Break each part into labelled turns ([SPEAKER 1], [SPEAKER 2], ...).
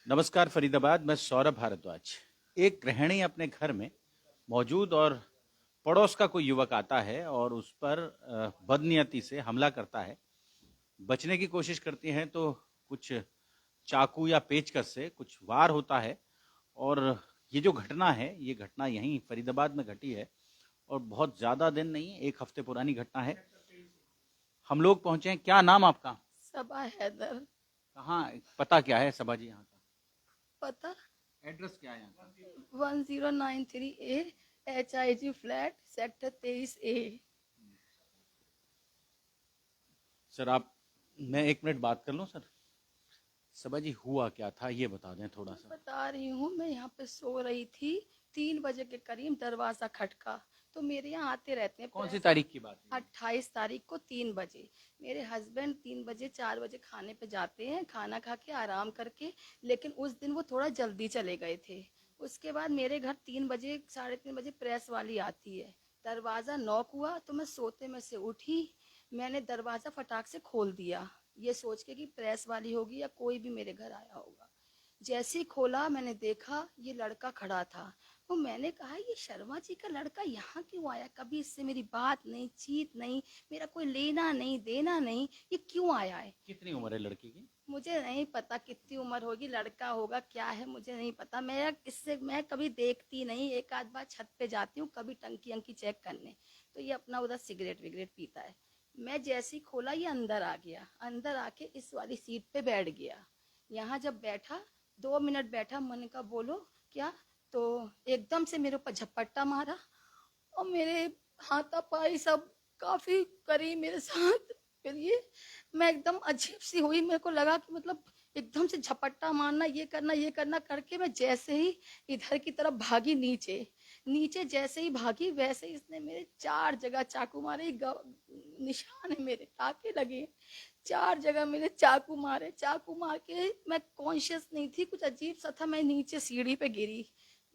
[SPEAKER 1] नमस्कार फरीदाबाद, मैं सौरभ भारद्वाज। एक गृहिणी अपने घर में मौजूद और पड़ोस का कोई युवक आता है और उस पर बदनीयती से हमला करता है। बचने की कोशिश करती हैं तो कुछ चाकू या पेचकस से कुछ वार होता है। और ये जो घटना है, ये घटना यहीं फरीदाबाद में घटी है और बहुत ज़्यादा दिन नहीं, एक हफ्ते पुरानी घटना है। हम लोग पहुंचे हैं। क्या नाम आपका?
[SPEAKER 2] सबा हैदर।
[SPEAKER 1] कहाँ? पता क्या है सबा जी यहाँ का?
[SPEAKER 2] पता
[SPEAKER 1] एड्रेस क्या है यहाँ का?
[SPEAKER 2] 1093A HIG flat sector 23A।
[SPEAKER 1] Sir आप, मैं एक मिनट बात कर लूँ सर? सबा जी, हुआ क्या था ये बता दें थोड़ा
[SPEAKER 2] मैं
[SPEAKER 1] सा।
[SPEAKER 2] बता रही हूँ, मैं यहाँ पे सो रही थी। 3 बजे के करीब दरवाजा खटका। तो मेरे यहाँ आते रहते हैं
[SPEAKER 1] कौन सी
[SPEAKER 2] प्रेस।
[SPEAKER 1] तारीख की बात है?
[SPEAKER 2] 28 तारीख को 3 बजे मेरे हस्बैंड 3 बजे 4 बजे खाने पे जाते हैं, खाना खा के आराम करके। लेकिन उस दिन वो थोड़ा जल्दी चले गए थे। उसके बाद मेरे घर 3 बजे 3:30 बजे प्रेस वाली आती है। दरवाज़ा नॉक हुआ तो मैं सोते में से उठी। मैंने दरवाज़ा फटाक से खोल दिया, ये सोच के कि प्रेस वाली होगी या कोई भी मेरे घर आया होगा। जैसे ही खोला मैंने देखा ये लड़का खड़ा था। तो मैंने कहा ये शर्मा जी का लड़का यहाँ क्यों आया? कभी इससे मेरी बात नहीं, चीत नहीं, मेरा कोई लेना नहीं देना नहीं, ये क्यों आया है?
[SPEAKER 1] कितनी उम्र है लड़की की?
[SPEAKER 2] मुझे नहीं पता कितनी उम्र होगी, लड़का होगा क्या है मुझे नहीं पता। मैं कभी देखती नहीं, एक आध बार छत पे जाती हूँ कभी टंकी अंकी चेक करने। तो ये अपना उधर सिगरेट विगरेट पीता है। मैं जैसे ही खोला ये अंदर आ गया, अंदर आके इस वाली सीट पे बैठ गया। यहाँ जब बैठा 2 मिनट बैठा, मैंने कहा बोलो क्या? तो एकदम से मेरे ऊपर झपट्टा मारा और मेरे हाथापाई सब काफी करी मेरे साथ। फिर मैं एकदम अजीब सी हुई, मेरे को लगा कि मतलब एकदम से झपट्टा मारना, ये करना करके मैं जैसे ही इधर की तरफ भागी, नीचे नीचे जैसे ही भागी वैसे ही इसने मेरे 4 जगह चाकू मारे। निशान है, मेरे टाके लगे। 4 जगह मेरे चाकू मारे। चाकू मार के मैं कॉन्शियस नहीं थी, कुछ अजीब सा था, मैं नीचे सीढ़ी पे गिरी।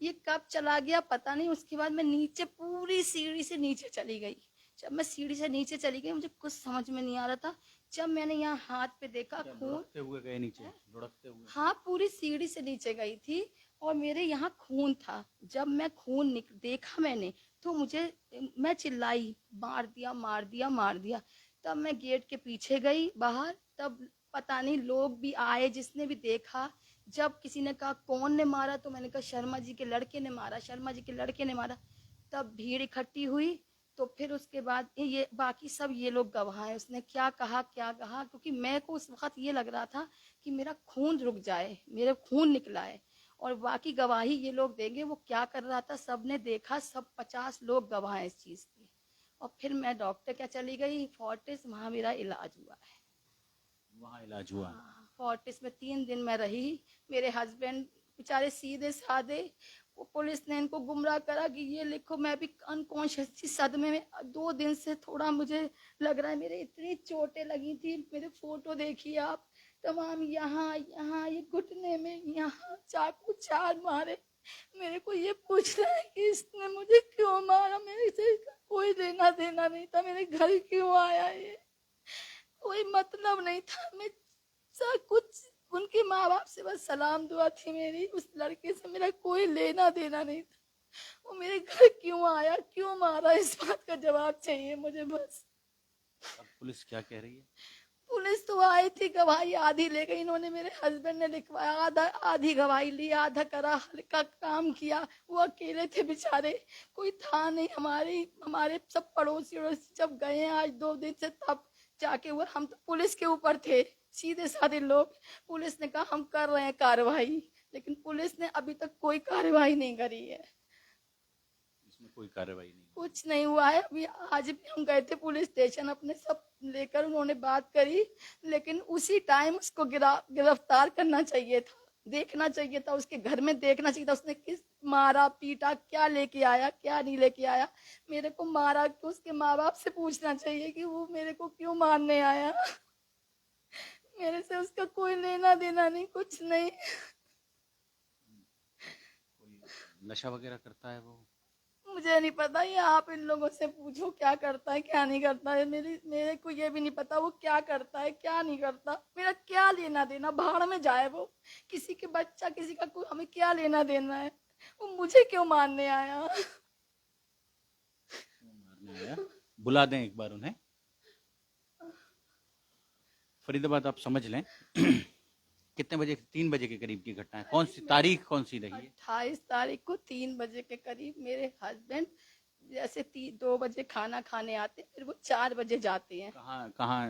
[SPEAKER 2] ये कब चला गया पता नहीं। उसके बाद मैं नीचे पूरी सीढ़ी से नीचे चली गई। जब मैं सीढ़ी से नीचे चली गई मुझे कुछ समझ में नहीं आ रहा था। जब मैंने यहाँ हाथ पे देखा
[SPEAKER 1] अच्छा,
[SPEAKER 2] खून।
[SPEAKER 1] लुढ़कते हुए गए नीचे?
[SPEAKER 2] है?
[SPEAKER 1] लुढ़कते हुए?
[SPEAKER 2] हाँ, पूरी सीढ़ी से नीचे गई थी और मेरे यहाँ खून था। जब मैं देखा मैंने, तो मुझे, मैं चिल्लाई, मार दिया मार दिया मार दिया। तब मैं गेट के पीछे गई बाहर। तब पता नहीं लोग भी आए जिसने भी देखा। जब किसी ने कहा कौन ने मारा, तो मैंने कहा शर्मा जी के लड़के ने मारा, शर्मा जी के लड़के ने मारा। तब भीड़ इकट्ठी हुई। तो फिर उसके बाद ये बाकी सब ये लोग गवाह हैं, उसने क्या कहा, क्योंकि मैं को उस वक्त ये लग रहा था कि मेरा खून रुक जाए, मेरे खून निकला है। और बाकी गवाही ये लोग देंगे वो क्या कर रहा था, सबने देखा, सब 50 लोग गवाह हैं इस चीज के। और फिर मैं डॉक्टर क्या चली गई फोर्टिस, वहां मेरा इलाज हुआ है।
[SPEAKER 1] वहाँ इलाज हुआ?
[SPEAKER 2] हाँ, फोर्टिस में 3 दिन मैं रही। मेरे हस्बैंड बेचारे सीधे साधे, वो पुलिस ने इनको गुमराह करा कि ये लिखो। मैं भी अनकॉन्शियस थी, सदमे में। 2 दिन से थोड़ा मुझे लग रहा है, मेरे इतनी चोटें लगी थी, मेरे फोटो देखिए आप, तमाम यहाँ यहाँ ये घुटने में, यहाँ चाकू 4 मारे। मेरे को ये पूछना है कि इसने मुझे क्यों मारा? मेरे से इसका कोई लेना देना नहीं था, मेरे घर क्यों आया ये? कोई मतलब नहीं था। मैं सब कुछ, उनके माँ बाप से बस सलाम दुआ थी मेरी, उस लड़के से मेरा कोई लेना देना नहीं था। वो मेरे घर क्यों आया, क्यों मारा, इस बात का जवाब चाहिए मुझे बस।
[SPEAKER 1] अब पुलिस क्या कह रही है?
[SPEAKER 2] पुलिस तो आई थी, गवाही आधी ले गई इन्होंने। मेरे हस्बैंड ने लिखवाया, आधी गवाही ली, आधा करा, हल्का काम किया। वो अकेले थे बेचारे, कोई था नहीं। हमारे सब पड़ोसी अड़ोसी जब गए हैं आज 2 दिन से, तब जाके हुआ। हम तो पुलिस के ऊपर थे, सीधे साधे लोग। पुलिस ने कहा हम कर रहे हैं कार्रवाई, लेकिन पुलिस ने अभी तक कोई कार्रवाई नहीं करी है।
[SPEAKER 1] इसमें कोई कार्रवाई नहीं हुई?
[SPEAKER 2] कुछ नहीं हुआ है। अभी आज भी हम गए थे पुलिस स्टेशन, अपने सब लेकर उन्होंने बात करी। लेकिन उसी टाइम उसको गिरफ्तार करना चाहिए था, देखना चाहिए था उसके घर में, देखना चाहिए था उसने किस मारा पीटा, क्या लेके आया क्या नहीं लेके आया। मेरे को मारा कि उसके माँ बाप से पूछना चाहिए कि वो मेरे को क्यों मारने आया। मेरे से उसका कोई लेना देना नहीं, कुछ नहीं।
[SPEAKER 1] कोई नशा वगैरह करता है वो?
[SPEAKER 2] मुझे नहीं पता, ये आप इन लोगों से पूछो क्या करता है क्या नहीं करता है। मेरे को ये भी नहीं पता वो क्या करता है क्या नहीं करता। मेरा क्या लेना देना, भाड़ में जाए वो। किसी के बच्चा किसी का कोई, हमें क्या लेना देना है। वो मुझे क्यों मारने आया।
[SPEAKER 1] मारने आया, बुला दें एक बार उन्हें। फरीदाबाद आप समझ लें कितने बजे, 3 बजे के करीब की घटना है। कौन सी तारीख, कौन सी रही है?
[SPEAKER 2] 28 तारीख को 3 बजे के करीब मेरे हस्बैंड जैसे 2 बजे खाना खाने आते, फिर वो 4 बजे जाते हैं।
[SPEAKER 1] कहाँ कहाँ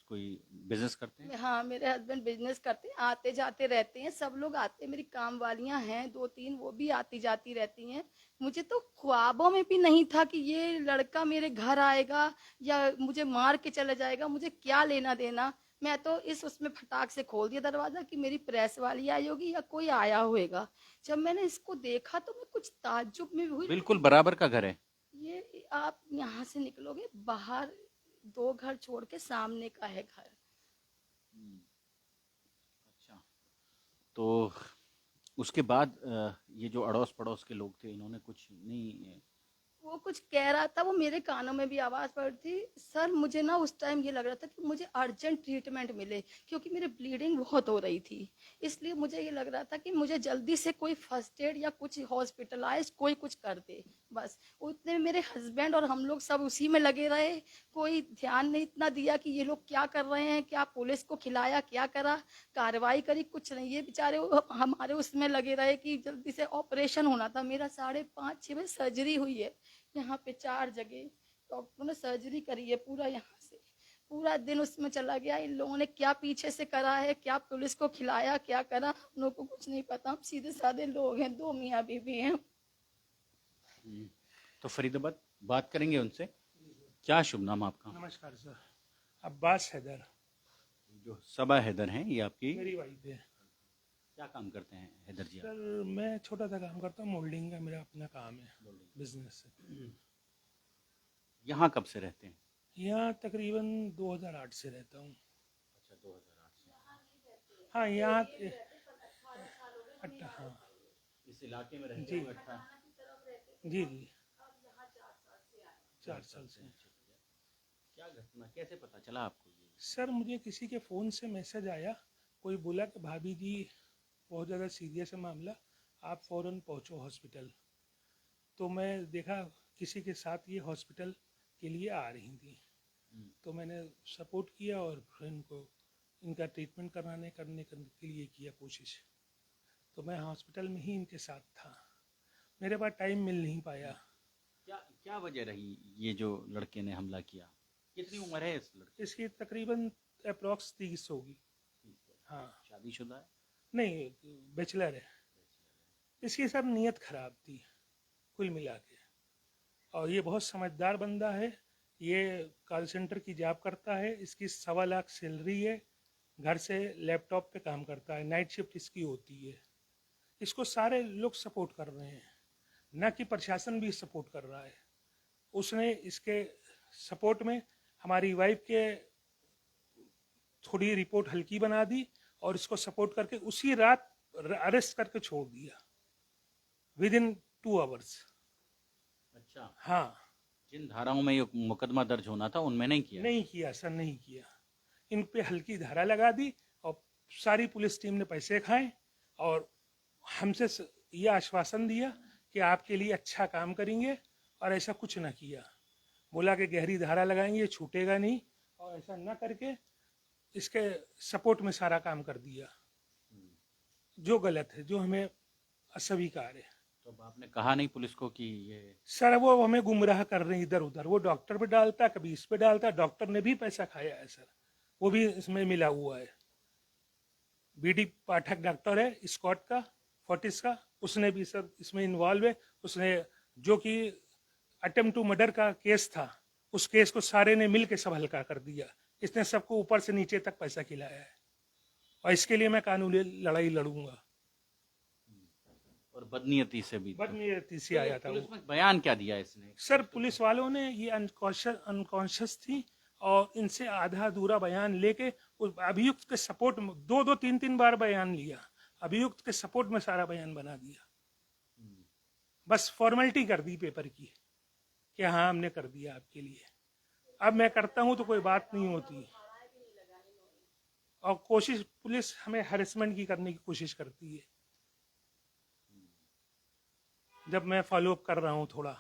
[SPEAKER 1] कोई बिजनेस करते हैं?
[SPEAKER 2] हाँ, मेरे हस्बैंड बिजनेस करते हैं, आते जाते रहते हैं, सब लोग आते हैं। मेरी काम वालियां हैं 2-3, वो भी आती जाती रहती हैं। मुझे तो ख्वाबों में भी नहीं था कि ये लड़का मेरे घर आएगा या मुझे मार के चला जाएगा। मुझे क्या लेना देना। मैं तो इस उसमें फटाक से खोल दिया दरवाजा कि मेरी प्रेस वाली आई होगी या कोई आया होगा। जब मैंने इसको देखा तो मैं कुछ ताज्जुब में हुई।
[SPEAKER 1] बिल्कुल बराबर का घर है।
[SPEAKER 2] ये आप यहाँ से निकलोगे बाहर 2 घर छोड़ के सामने का है घर।
[SPEAKER 1] अच्छा, तो उसके बाद ये जो अड़ोस पड़ोस के लोग थे, इन्होंने कुछ नहीं?
[SPEAKER 2] वो कुछ कह रहा था, वो मेरे कानों में भी आवाज पड़ रही थी। सर मुझे ना उस टाइम ये लग रहा था कि मुझे अर्जेंट ट्रीटमेंट मिले, क्योंकि मेरे ब्लीडिंग बहुत हो रही थी। इसलिए मुझे ये लग रहा था कि मुझे जल्दी से कोई फर्स्ट एड या कुछ हॉस्पिटलाइज कोई कुछ कर दे। बस उतने में मेरे हस्बैंड और हम लोग सब उसी में लगे रहे। कोई ध्यान नहीं इतना दिया कि ये लोग क्या कर रहे हैं, क्या पुलिस को खिलाया, क्या करा, कार्रवाई करी, कुछ नहीं। ये बेचारे हमारे उसमें लगे रहे कि जल्दी से ऑपरेशन होना था। मेरा 5:30-6 बजे सर्जरी हुई है यहाँ पे 4 जगह डॉक्टरों ने सर्जरी करी है। पूरा यहाँ से पूरा दिन उसमें चला गया। इन लोगों ने क्या पीछे से करा है, क्या पुलिस को खिलाया, क्या करा, हम लोग को कुछ नहीं पता। हम सीधे साधे लोग हैं, 2 मियाँ बीवी हैं।
[SPEAKER 1] तो फरीदाबाद बात करेंगे उनसे। क्या शुभ नाम आपका?
[SPEAKER 3] नमस्कार सर, अब्बास हैदर
[SPEAKER 1] जो सबा हैदर हैं, ये आपकी
[SPEAKER 3] मेरी वाइफ है।
[SPEAKER 1] क्या काम करते हैं हैदर जी आप?
[SPEAKER 3] सर मैं छोटा सा काम करता हूँ, मोल्डिंग का मेरा अपना काम है, बिजनेस है।
[SPEAKER 1] यहाँ कब से रहते हैं?
[SPEAKER 3] यहाँ तकरीबन 2008 से रहता हूँ।
[SPEAKER 1] अच्छा, 2008 से।
[SPEAKER 3] हाँ यहाँ हाँ
[SPEAKER 1] इस इलाके में रहते
[SPEAKER 3] जी।
[SPEAKER 1] हैं 18?
[SPEAKER 3] जी जी 4 साल से।
[SPEAKER 1] क्या घटना, कैसे पता चला आपको ये?
[SPEAKER 3] सर मुझे किसी के फ़ोन से मैसेज आया, कोई बोला कि भाभी जी बहुत ज़्यादा सीरियस है मामला, आप फ़ौरन पहुँचो हॉस्पिटल। तो मैं देखा किसी के साथ ये हॉस्पिटल के लिए आ रही थी, तो मैंने सपोर्ट किया और फिर इनको इनका ट्रीटमेंट करने के लिए किया कोशिश। तो मैं हॉस्पिटल में ही इनके साथ था, मेरे पास टाइम मिल नहीं पाया।
[SPEAKER 1] क्या क्या वजह रही ये जो लड़के ने हमला किया? कितनी उम्र है इस लड़के
[SPEAKER 3] इसकी तकरीबन अप्रॉक्स 30 होगी।
[SPEAKER 1] की?
[SPEAKER 3] हाँ
[SPEAKER 1] शादीशुदा है?
[SPEAKER 3] नहीं, बैचलर है। इसकी सर नीयत खराब थी कुल मिला के, और ये बहुत समझदार बंदा है। ये कॉल सेंटर की जॉब करता है, इसकी 1.25 लाख सैलरी है, घर से लैपटॉप पे काम करता है, नाइट शिफ्ट इसकी होती है। इसको सारे लोग सपोर्ट कर रहे हैं, न कि प्रशासन भी सपोर्ट कर रहा है। उसने इसके सपोर्ट में हमारी वाइफ के थोड़ी रिपोर्ट हल्की बना दी और इसको सपोर्ट करके उसी रात अरेस्ट करके छोड़ दिया विद इन 2 आवर्स।
[SPEAKER 1] अच्छा,
[SPEAKER 3] हाँ
[SPEAKER 1] जिन धाराओं में ये मुकदमा दर्ज होना था उनमें नहीं किया?
[SPEAKER 3] नहीं किया सर, नहीं किया। इन पे हल्की धारा लगा दी और सारी पुलिस टीम ने पैसे खाए और हमसे ये आश्वासन दिया कि आपके लिए अच्छा काम करेंगे, और ऐसा कुछ ना किया। बोला कि गहरी धारा लगाएंगे, छूटेगा नहीं, और ऐसा ना करके इसके सपोर्ट में सारा काम कर दिया, जो गलत है, जो हमें अस्वीकार है।
[SPEAKER 1] तो अब आपने कहा नहीं पुलिस को कि ये?
[SPEAKER 3] सर वो हमें गुमराह कर रहे हैं इधर उधर, वो डॉक्टर पे डालता, कभी इस पे डालता। डॉक्टर ने भी पैसा खाया है सर, वो भी इसमें मिला हुआ है। बीडी पाठक डॉक्टर है स्कॉट का, फोर्टिस का, उसने भी सर इसमें इन्वॉल्व है। उसने जो कि अटेम्प्ट टू मर्डर का केस था, उस केस को सारे ने मिल के सब हल्का कर दिया। इसने सबको ऊपर से नीचे तक पैसा खिलाया है, और इसके लिए मैं कानूनी लड़ाई लड़ूंगा।
[SPEAKER 1] और बदनीयती से भी?
[SPEAKER 3] बदनीयती से आया था वो।
[SPEAKER 1] पुलिस में बयान क्या दिया इसने?
[SPEAKER 3] सर पुलिस वालों ने ये अनकॉन्शियस थी और इनसे आधा अधूरा बयान लेके उस अभियुक्त के सपोर्ट में 2-3 बार बयान लिया, अभियुक्त के सपोर्ट में सारा बयान बना दिया। बस फॉर्मेलिटी कर दी पेपर की कि हाँ हमने कर दिया आपके लिए। अब मैं करता हूँ तो कोई बात नहीं होती, और कोशिश पुलिस हमें हैरेसमेंट की करने की कोशिश करती है। जब मैं फॉलो अप कर रहा हूँ थोड़ा,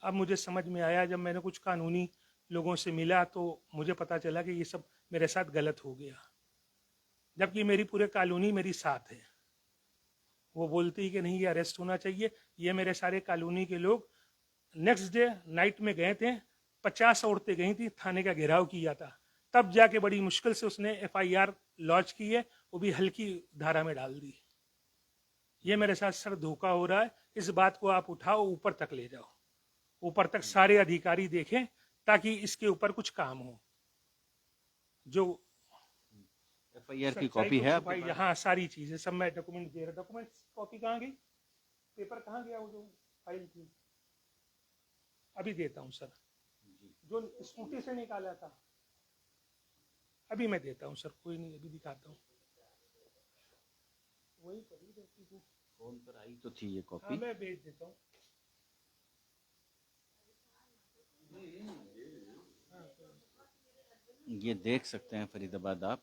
[SPEAKER 3] अब मुझे समझ में आया, जब मैंने कुछ कानूनी लोगों से मिला तो मुझे पता चला कि ये सब मेरे साथ गलत हो गया, जबकि मेरी पूरे कॉलोनी मेरी साथ है। वो बोलती कि नहीं ये अरेस्ट होना चाहिए। ये मेरे सारे कॉलोनी के लोग नेक्स्ट डे नाइट में गए थे, 50 औरतें गई थी, थाने का घेराव किया था, तब जाके बड़ी मुश्किल से उसने FIR लॉन्च की है, वो भी हल्की धारा में डाल दी। ये मेरे साथ सर धोखा हो रहा है, इस बात को आप उठाओ, ऊपर तक ले जाओ, ऊपर तक सारे अधिकारी देखें, ताकि इसके ऊपर कुछ काम हो। जो
[SPEAKER 1] FIR की कॉपी है आपके पास?
[SPEAKER 3] हाँ सारी चीजें सब मैं डॉक्यूमेंट दे रहा। डॉक्यूमेंट कॉपी कहाँ गई, पेपर कहाँ गया, वो जो फाइल थी? अभी देता हूँ सर, जो स्कूटी से निकाला था, अभी मैं देता हूँ सर, कोई नहीं, अभी दिखाता हूँ। वही पड़ी रहती थी,
[SPEAKER 1] फोन पर आई तो थी ये
[SPEAKER 3] हाँ
[SPEAKER 1] कॉपी।
[SPEAKER 3] मैं भेज देता हूँ।
[SPEAKER 1] ये देख सकते हैं फरीदाबाद आप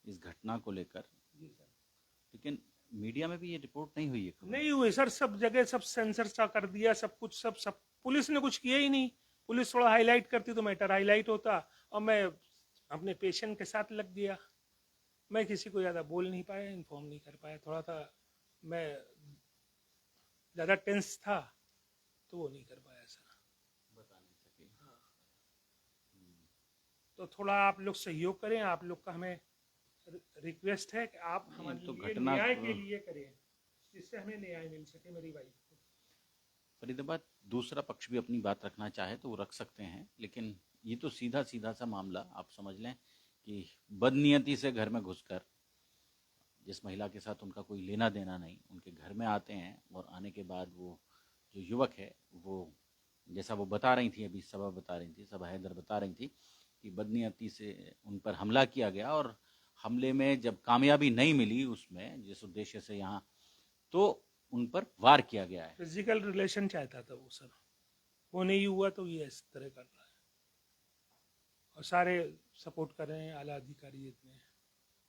[SPEAKER 1] इस घटना को लेकर, लेकिन मीडिया में भी ये रिपोर्ट नहीं हुई है खबर।
[SPEAKER 3] नहीं हुए सर, सब जगह सब सेंसर सा कर दिया, सब कुछ सब पुलिस ने कुछ किया ही नहीं। पुलिस थोड़ा हाईलाइट करती तो मैटर हाईलाइट होता, और मैं अपने पेशेंट के साथ लग गया। मैं किसी को ज़्यादा बोल नहीं पाया, इन्फॉर्म नहीं कर पाया, थोड़ा सा मैं ज़्यादा टेंस था तो वो नहीं कर पाया सर।
[SPEAKER 1] बता नहीं सके।
[SPEAKER 3] तो थोड़ा आप लोग सहयोग करें, आप लोग का हमें रिक्वेस्ट है कि आप हमारे
[SPEAKER 1] तो
[SPEAKER 3] लिए
[SPEAKER 1] घटना
[SPEAKER 3] न्याय के लिए करें, जिससे हमें न्याय मिल सके मेरी वाइफ को।
[SPEAKER 1] फरीदाबाद दूसरा पक्ष भी अपनी बात रखना चाहे तो वो रख सकते हैं, लेकिन ये तो सीधा सीधा सा मामला आप समझ लें कि बदनीयती से घर में घुसकर, जिस महिला के साथ उनका कोई लेना देना नहीं, उनके घर में आते हैं, और आने के बाद वो जो युवक है वो, जैसा वो बता रही थी अभी, सबा हैदर बता रही थी कि बदनीयती से उन पर हमला किया गया, और हमले में जब कामयाबी नहीं मिली उसमें जिस उद्देश्य से यहाँ, तो उन पर वार किया गया है।
[SPEAKER 3] फिजिकल रिलेशन चाहता था वो सर, वो नहीं हुआ तो ये इस तरह कर रहा है, और सारे सपोर्ट कर रहे हैं, आला अधिकारी जितने हैं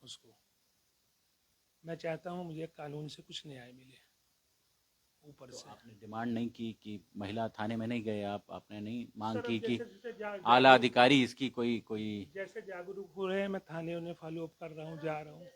[SPEAKER 3] उसको। मैं चाहता हूँ मुझे कानून से कुछ न्याय मिले ऊपर
[SPEAKER 1] तो
[SPEAKER 3] से।
[SPEAKER 1] आपने डिमांड नहीं की कि महिला थाने में नहीं गए, आपने नहीं मांग
[SPEAKER 3] सर
[SPEAKER 1] की कि
[SPEAKER 3] जैसे
[SPEAKER 1] आला अधिकारी इसकी कोई
[SPEAKER 3] जैसे जागरूक हो रहे हैं, मैं थाने उन्हें फॉलो अप कर रहा हूँ, जा रहा हूँ।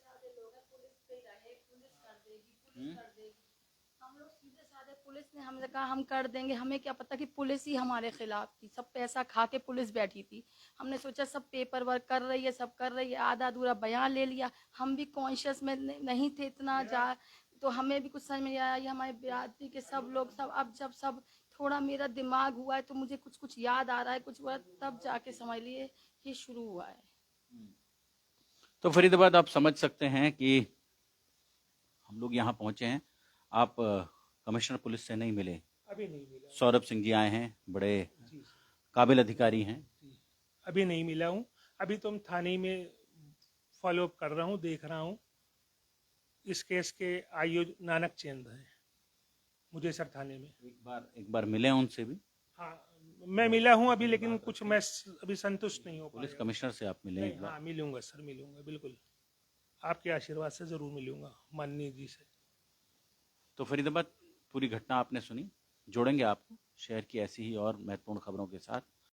[SPEAKER 2] हम लोग सीधे साधे, पुलिस ने हमने कहा हम कर देंगे, हमें क्या पता कि पुलिस ही हमारे खिलाफ थी। सब पैसा खा के पुलिस बैठी थी, हमने सोचा सब पेपर वर्क कर रही है, सब कर रही है, आधा अधूरा बयान ले लिया। हम भी कॉन्शियस में नहीं थे इतना जा, तो हमें भी कुछ समझ में नहीं आया। ये हमारे बिरादरी के सब लोग सब, अब जब सब थोड़ा मेरा दिमाग हुआ है तो मुझे कुछ कुछ याद आ रहा है, कुछ हुआ तब जाके समझ लिए ये शुरू हुआ है।
[SPEAKER 1] तो फरीदाबाद आप समझ सकते हैं कि हम लोग यहाँ पहुंचे हैं। आप कमिश्नर पुलिस से नहीं मिले?
[SPEAKER 3] अभी नहीं मिला।
[SPEAKER 1] सौरभ सिंह जी आए हैं, बड़े
[SPEAKER 3] जी
[SPEAKER 1] काबिल अधिकारी हैं।
[SPEAKER 3] जी, अभी नहीं मिला हूँ। अभी तो हम थाने में फॉलो अप कर रहा हूँ, देख रहा हूँ। इस केस के आईओ नानक चंद हैं मुझे सर थाने में।
[SPEAKER 1] एक बार मिले उनसे भी?
[SPEAKER 3] हाँ मैं मिला हूँ अभी, लेकिन कुछ मैं अभी संतुष्ट नहीं हो
[SPEAKER 1] पुलिस
[SPEAKER 3] पाया।
[SPEAKER 1] कमिश्नर से आप मिले एक बार?
[SPEAKER 3] हाँ मिलूंगा सर, मिलूंगा बिल्कुल, आपके आशीर्वाद से जरूर मिलूंगा माननीय जी से।
[SPEAKER 1] तो फरीदाबाद पूरी घटना आपने सुनी, जोड़ेंगे आपको शहर की ऐसी ही और महत्वपूर्ण खबरों के साथ।